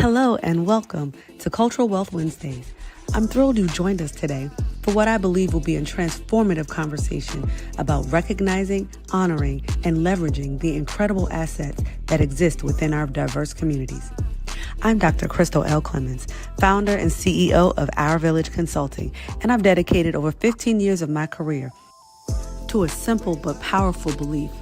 Hello and welcome to Cultural Wealth Wednesdays. I'm thrilled you joined us today for what I believe will be a transformative conversation about recognizing, honoring, and leveraging the incredible assets that exist within our diverse communities. I'm Dr. Crystal L. Clemons, founder and CEO of Our Village Consulting, and I've dedicated over 15 years of my career to a simple but powerful belief.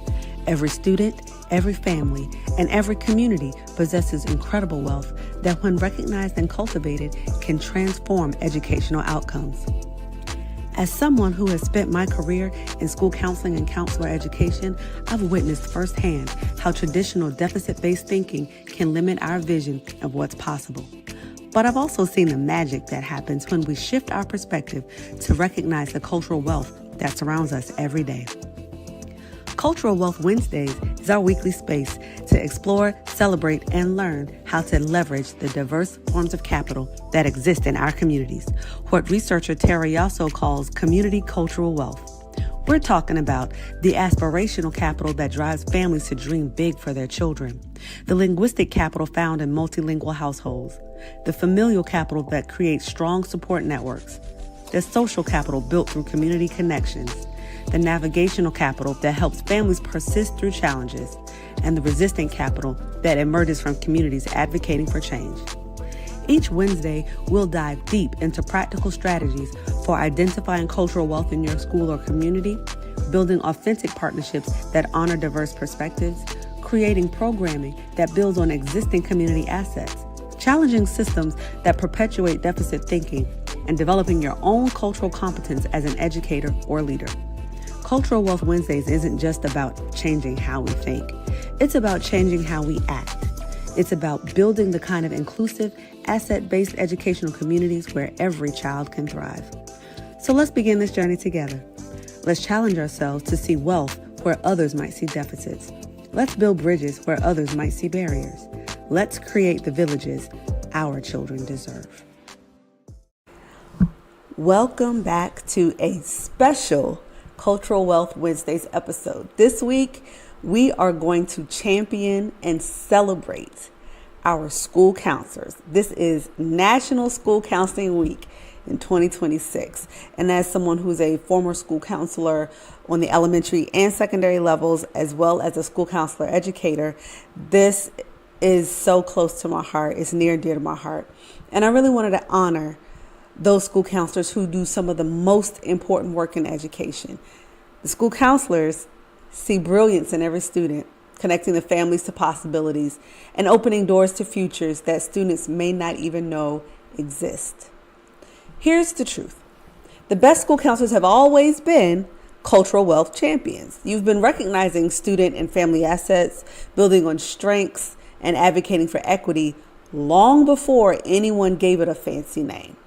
Every student, every family, and every community possesses incredible wealth that, when recognized and cultivated, can transform educational outcomes. As someone who has spent my career in school counseling and counselor education, I've witnessed firsthand how traditional deficit-based thinking can limit our vision of what's possible. But I've also seen the magic that happens when we shift our perspective to recognize the cultural wealth that surrounds us every day. Cultural Wealth Wednesdays is our weekly space to explore, celebrate, and learn how to leverage the diverse forms of capital that exist in our communities, what researcher Terry Yasso calls community cultural wealth. We're talking about the aspirational capital that drives families to dream big for their children, the linguistic capital found in multilingual households, the familial capital that creates strong support networks, the social capital built through community connections, the navigational capital that helps families persist through challenges, and the resistant capital that emerges from communities advocating for change. Each Wednesday, we'll dive deep into practical strategies for identifying cultural wealth in your school or community, building authentic partnerships that honor diverse perspectives, creating programming that builds on existing community assets, challenging systems that perpetuate deficit thinking, and developing your own cultural competence as an educator or leader. Cultural Wealth Wednesdays isn't just about changing how we think. It's about changing how we act. It's about building the kind of inclusive, asset-based educational communities where every child can thrive. So let's begin this journey together. Let's challenge ourselves to see wealth where others might see deficits. Let's build bridges where others might see barriers. Let's create the villages our children deserve. Welcome back to a special Cultural Wealth Wednesdays episode. This week, we are going to champion and celebrate our school counselors. This is National School Counseling Week in 2026. And as someone who's a former school counselor on the elementary and secondary levels, as well as a school counselor educator, this is so close to my heart. It's near and dear to my heart. And I really wanted to honor those school counselors who do some of the most important work in education. The school counselors see brilliance in every student, connecting the families to possibilities and opening doors to futures that students may not even know exist. Here's the truth. The best school counselors have always been cultural wealth champions. You've been recognizing student and family assets, building on strengths, and advocating for equity long before anyone gave it a fancy name.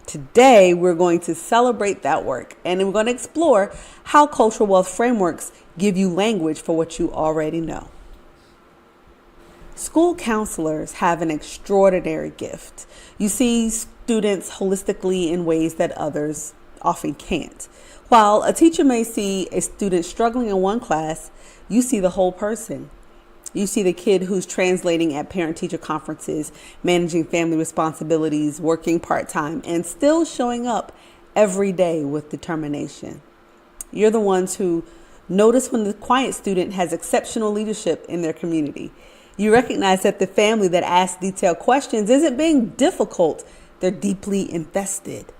Today, we're going to celebrate that work, and we're going to explore how cultural wealth frameworks give you language for what you already know. School counselors have an extraordinary gift. You see students holistically in ways that others often can't. While a teacher may see a student struggling in one class, you see the whole person. You see the kid who's translating at parent-teacher conferences, managing family responsibilities, working part-time, and still showing up every day with determination. You're the ones who notice when the quiet student has exceptional leadership in their community. You recognize that the family that asks detailed questions isn't being difficult, they're deeply invested.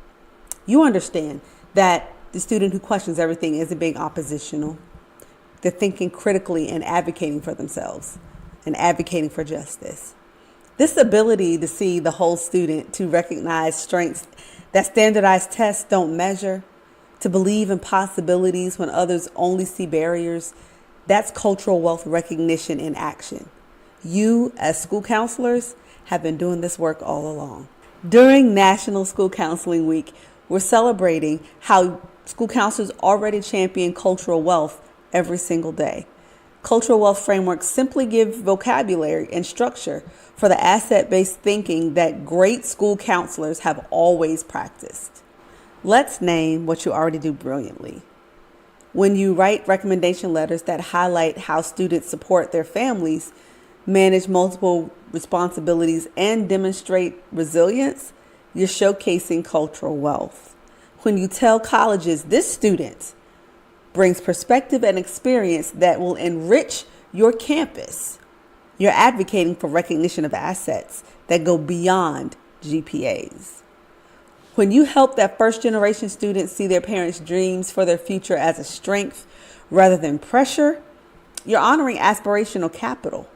You understand that the student who questions everything isn't being oppositional. They're thinking critically and advocating for themselves and advocating for justice. This ability to see the whole student, to recognize strengths that standardized tests don't measure, to believe in possibilities when others only see barriers, that's cultural wealth recognition in action. You, as school counselors, have been doing this work all along. During National School Counseling Week, we're celebrating how school counselors already champion cultural wealth every single day. Cultural wealth frameworks simply give vocabulary and structure for the asset-based thinking that great school counselors have always practiced. Let's name what you already do brilliantly. When you write recommendation letters that highlight how students support their families, manage multiple responsibilities, and demonstrate resilience, you're showcasing cultural wealth. When you tell colleges this student brings perspective and experience that will enrich your campus, you're advocating for recognition of assets that go beyond GPAs. When you help that first generation student see their parents' dreams for their future as a strength rather than pressure, you're honoring aspirational capital.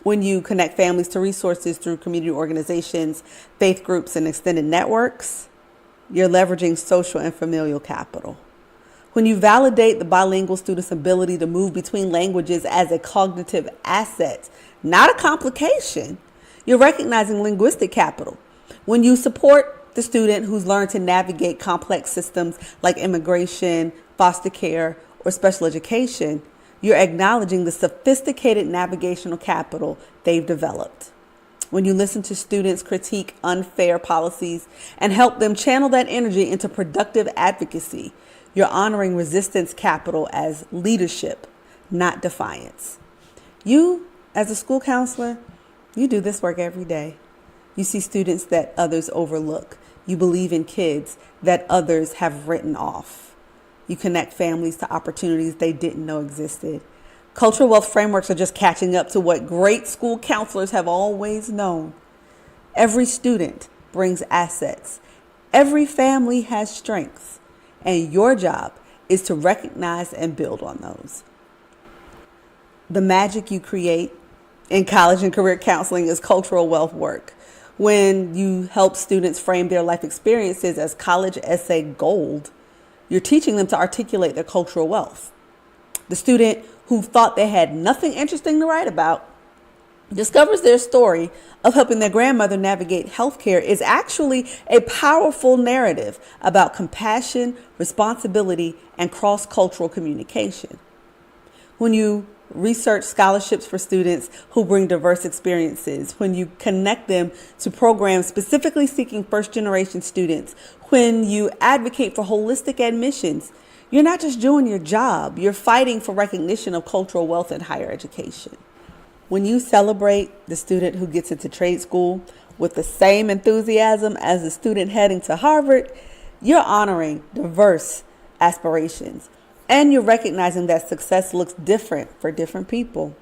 When you connect families to resources through community organizations, faith groups, and extended networks, you're leveraging social and familial capital. When you validate the bilingual student's ability to move between languages as a cognitive asset, not a complication, you're recognizing linguistic capital. When you support the student who's learned to navigate complex systems like immigration, foster care, or special education, you're acknowledging the sophisticated navigational capital they've developed. When you listen to students critique unfair policies and help them channel that energy into productive advocacy, you're honoring resistance capital as leadership, not defiance. You, as a school counselor, you do this work every day. You see students that others overlook. You believe in kids that others have written off. You connect families to opportunities they didn't know existed. Cultural wealth frameworks are just catching up to what great school counselors have always known. Every student brings assets. Every family has strengths. And your job is to recognize and build on those. The magic you create in college and career counseling is cultural wealth work. When you help students frame their life experiences as college essay gold, you're teaching them to articulate their cultural wealth. The student who thought they had nothing interesting to write about discovers their story of helping their grandmother navigate healthcare is actually a powerful narrative about compassion, responsibility, and cross-cultural communication. When you research scholarships for students who bring diverse experiences, when you connect them to programs specifically seeking first-generation students, when you advocate for holistic admissions, you're not just doing your job, you're fighting for recognition of cultural wealth in higher education. When you celebrate the student who gets into trade school with the same enthusiasm as the student heading to Harvard, you're honoring diverse aspirations. And you're recognizing that success looks different for different people.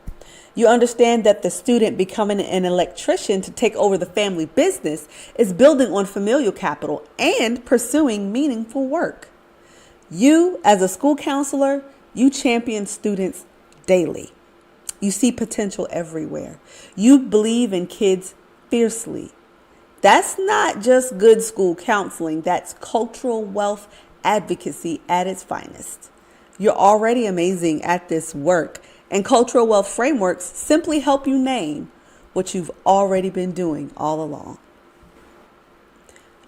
You understand that the student becoming an electrician to take over the family business is building on familial capital and pursuing meaningful work. You, as a school counselor, you champion students daily. You see potential everywhere. You believe in kids fiercely. That's not just good school counseling. That's cultural wealth advocacy at its finest. You're already amazing at this work, and cultural wealth frameworks simply help you name what you've already been doing all along.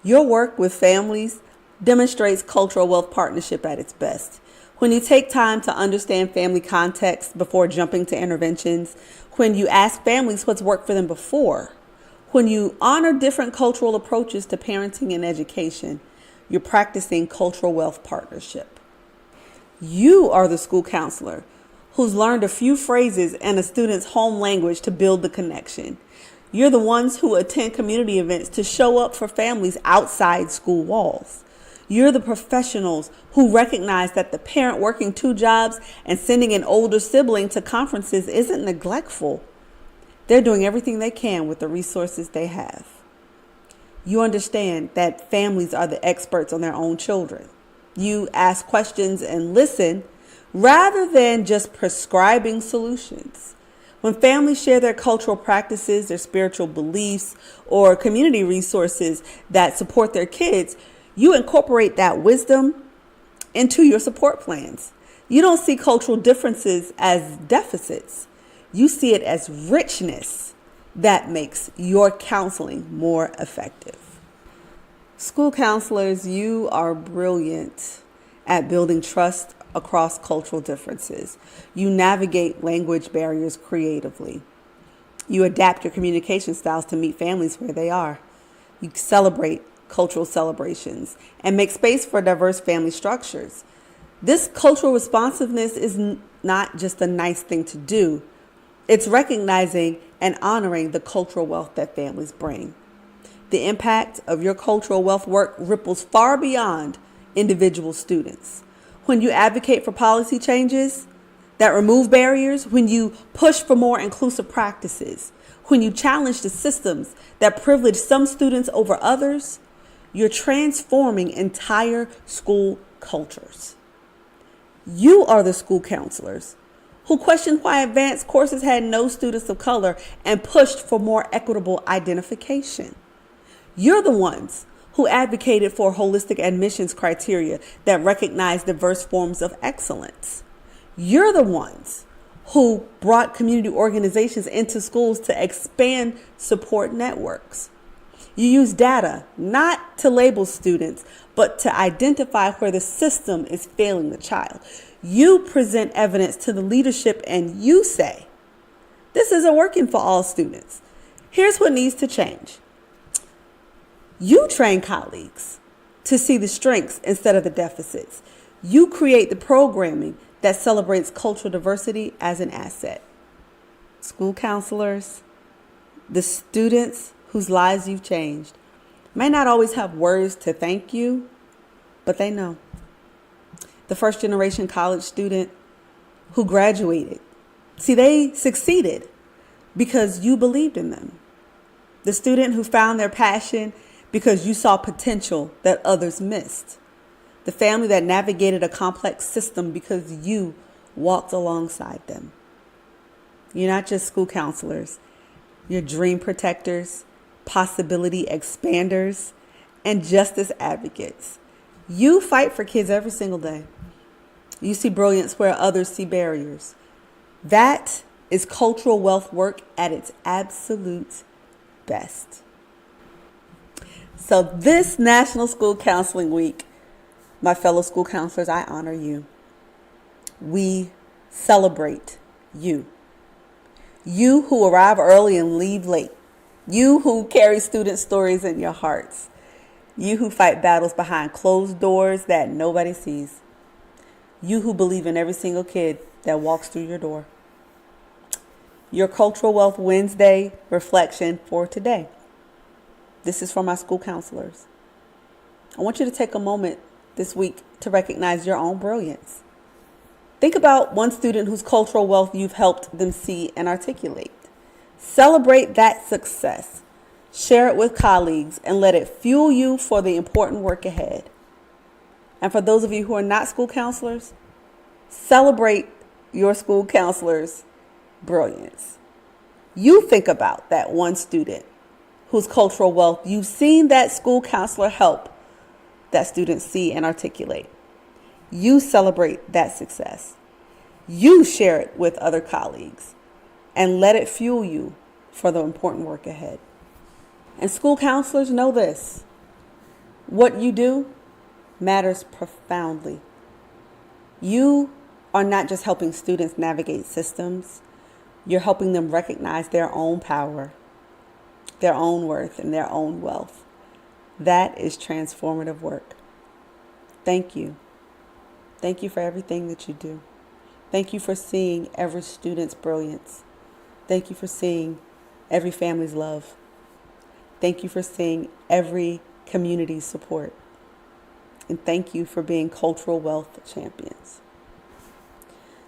Your work with families demonstrates cultural wealth partnership at its best. When you take time to understand family context before jumping to interventions, when you ask families what's worked for them before, when you honor different cultural approaches to parenting and education, you're practicing cultural wealth partnership. You are the school counselor who's learned a few phrases in a student's home language to build the connection. You're the ones who attend community events to show up for families outside school walls. You're the professionals who recognize that the parent working 2 jobs and sending an older sibling to conferences isn't neglectful. They're doing everything they can with the resources they have. You understand that families are the experts on their own children. You ask questions and listen rather than just prescribing solutions. When families share their cultural practices, their spiritual beliefs, or community resources that support their kids, you incorporate that wisdom into your support plans. You don't see cultural differences as deficits. You see it as richness that makes your counseling more effective. School counselors, you are brilliant at building trust across cultural differences. You navigate language barriers creatively. You adapt your communication styles to meet families where they are. You celebrate cultural celebrations and make space for diverse family structures. This cultural responsiveness is not just a nice thing to do. It's recognizing and honoring the cultural wealth that families bring. The impact of your cultural wealth work ripples far beyond individual students. When you advocate for policy changes that remove barriers, when you push for more inclusive practices, when you challenge the systems that privilege some students over others, you're transforming entire school cultures. You are the school counselors who questioned why advanced courses had no students of color and pushed for more equitable identification. You're the ones who advocated for holistic admissions criteria that recognize diverse forms of excellence. You're the ones who brought community organizations into schools to expand support networks. You use data not to label students, but to identify where the system is failing the child. You present evidence to the leadership and you say, this isn't working for all students. Here's what needs to change. You train colleagues to see the strengths instead of the deficits. You create the programming that celebrates cultural diversity as an asset. School counselors, the students whose lives you've changed, may not always have words to thank you, but they know. The first generation college student who graduated, see, they succeeded because you believed in them. The student who found their passion because you saw potential that others missed. The family that navigated a complex system because you walked alongside them. You're not just school counselors. You're dream protectors, possibility expanders, and justice advocates. You fight for kids every single day. You see brilliance where others see barriers. That is cultural wealth work at its absolute best. So this National School Counseling Week, my fellow school counselors, I honor you. We celebrate you. You who arrive early and leave late. You who carry student stories in your hearts. You who fight battles behind closed doors that nobody sees. You who believe in every single kid that walks through your door. Your Cultural Wealth Wednesday reflection for today. This is for my school counselors. I want you to take a moment this week to recognize your own brilliance. Think about one student whose cultural wealth you've helped them see and articulate. Celebrate that success. Share it with colleagues and let it fuel you for the important work ahead. And for those of you who are not school counselors, celebrate your school counselor's brilliance. You think about that one student whose cultural wealth you've seen that school counselor help that student see and articulate. You celebrate that success. You share it with other colleagues and let it fuel you for the important work ahead. And school counselors, know this: what you do matters profoundly. You are not just helping students navigate systems, you're helping them recognize their own power, their own worth, and their own wealth. That is transformative work. Thank you. Thank you for everything that you do. Thank you for seeing every student's brilliance. Thank you for seeing every family's love. Thank you for seeing every community's support. And thank you for being cultural wealth champions.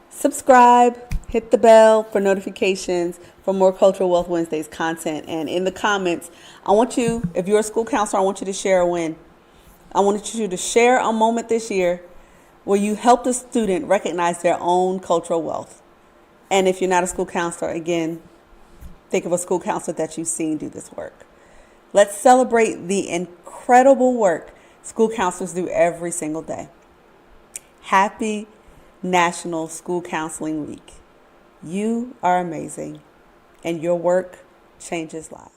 Subscribe, hit the bell for notifications for more Cultural Wealth Wednesdays content. And in the comments, I want you, if you're a school counselor, I want you to share a win. I want you to share a moment this year where you helped a student recognize their own cultural wealth. And if you're not a school counselor, again, think of a school counselor that you've seen do this work. Let's celebrate the incredible work school counselors do every single day. Happy National School Counseling Week. You are amazing, and your work changes lives.